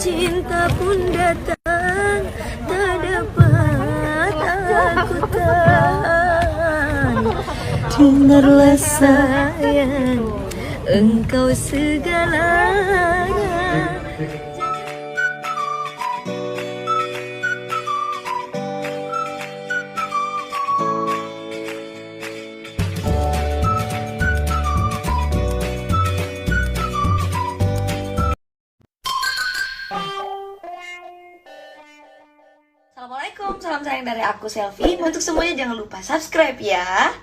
cinta pun datang, tak dapat aku tahan. Dengarlah sayang, engkau segalanya. Assalamualaikum, salam sayang dari aku Selfie. Untuk semuanya jangan lupa subscribe ya.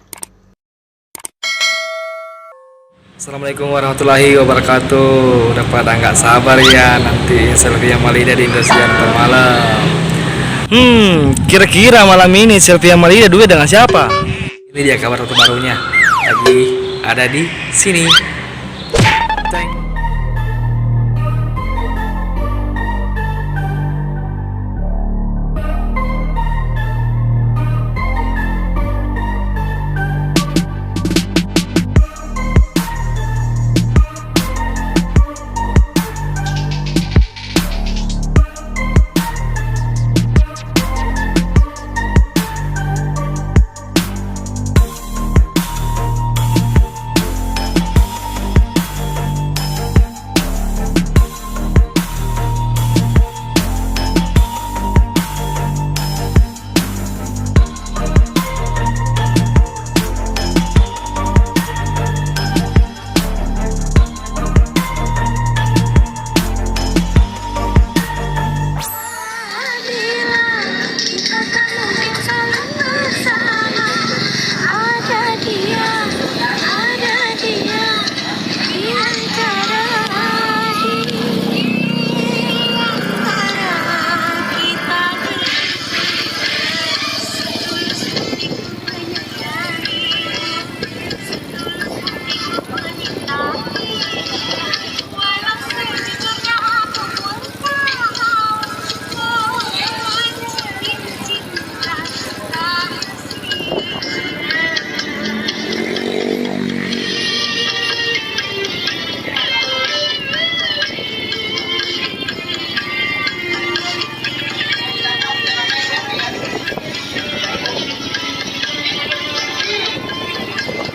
Assalamualaikum warahmatullahi wabarakatuh. Udah pada nggak sabar ya nanti selfie yang Malida di Indosiar ntar malam. Kira-kira malam ini selfie yang Malida duet dengan siapa? Ini dia kabar terbarunya. Lagi ada di sini. Teng.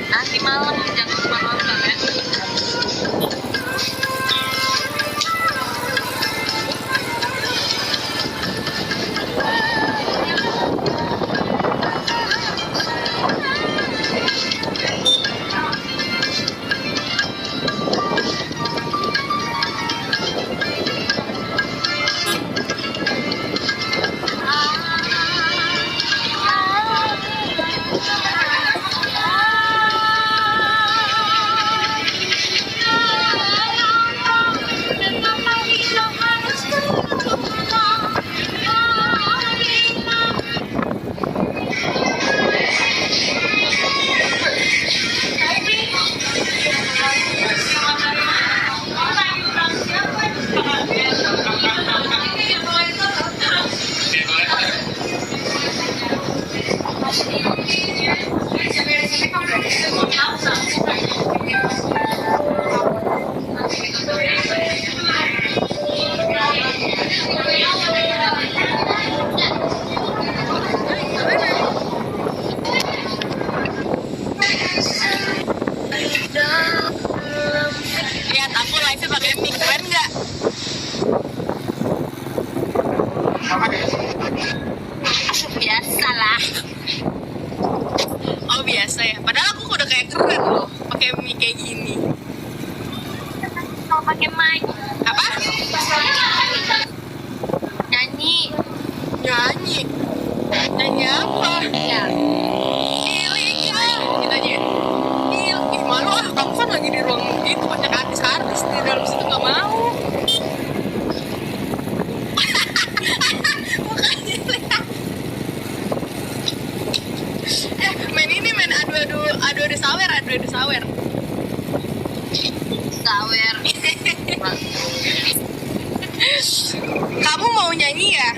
Nanti malam jangan lupa nonton ya. Lihat aku live pakai mic, keren nggak? Biasalah. Oh biasa ya. Padahal aku udah kayak keren loh, pakai mic kayak gini. Mau pakai mic? Apa? Nyanyi. Nyanyi. Nyanyi apa? Ya. Gitu aja. Ih, malu ah, kamu kan lagi di ruang itu banyak artis-artis, di dalam situ nggak mau. Makanya lihat. Main ini, main adu sawer. Sawer. Kamu mau nyanyi ya?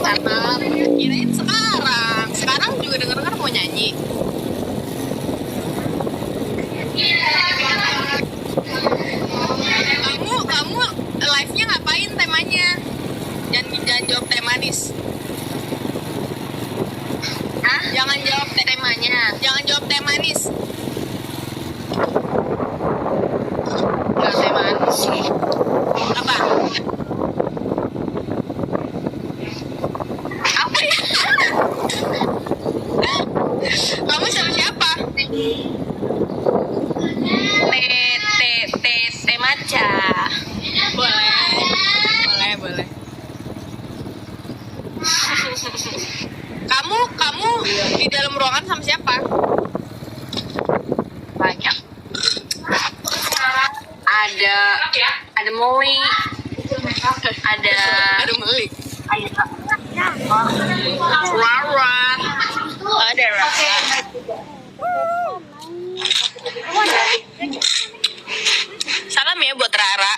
Karena kirain sekarang juga denger mau nyanyi. kaca. Boleh. Kamu di dalam ruangan sama siapa? Banyak. Ada Molly. Ada Meli. Rara. Ada Rara. Salam ya buat Rara.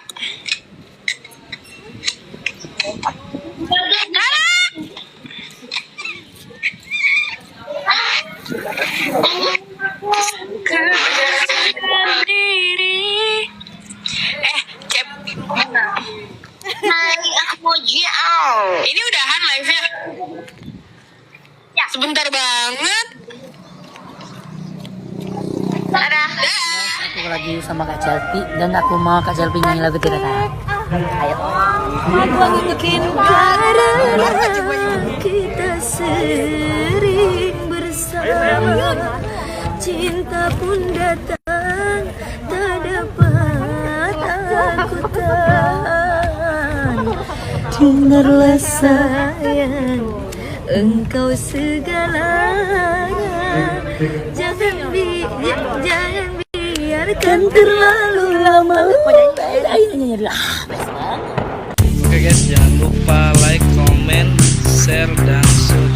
Sendiri. Cep. Hai, aku mau jauh. Ini udahan live-nya? Ya. Sebentar banget. Dadah. Aku lagi sama Kak Selfie dan aku mau Kak Selfie nyanyi lagu Tidak Tahan. Ayo. Mungkin karena kita sering bersama, cinta pun datang tak dapat aku tahan. Dengarlah sayang, engkau segalanya. Jangan biarkan terlalu lama. Oke guys, jangan lupa like, comment, share, dan subscribe.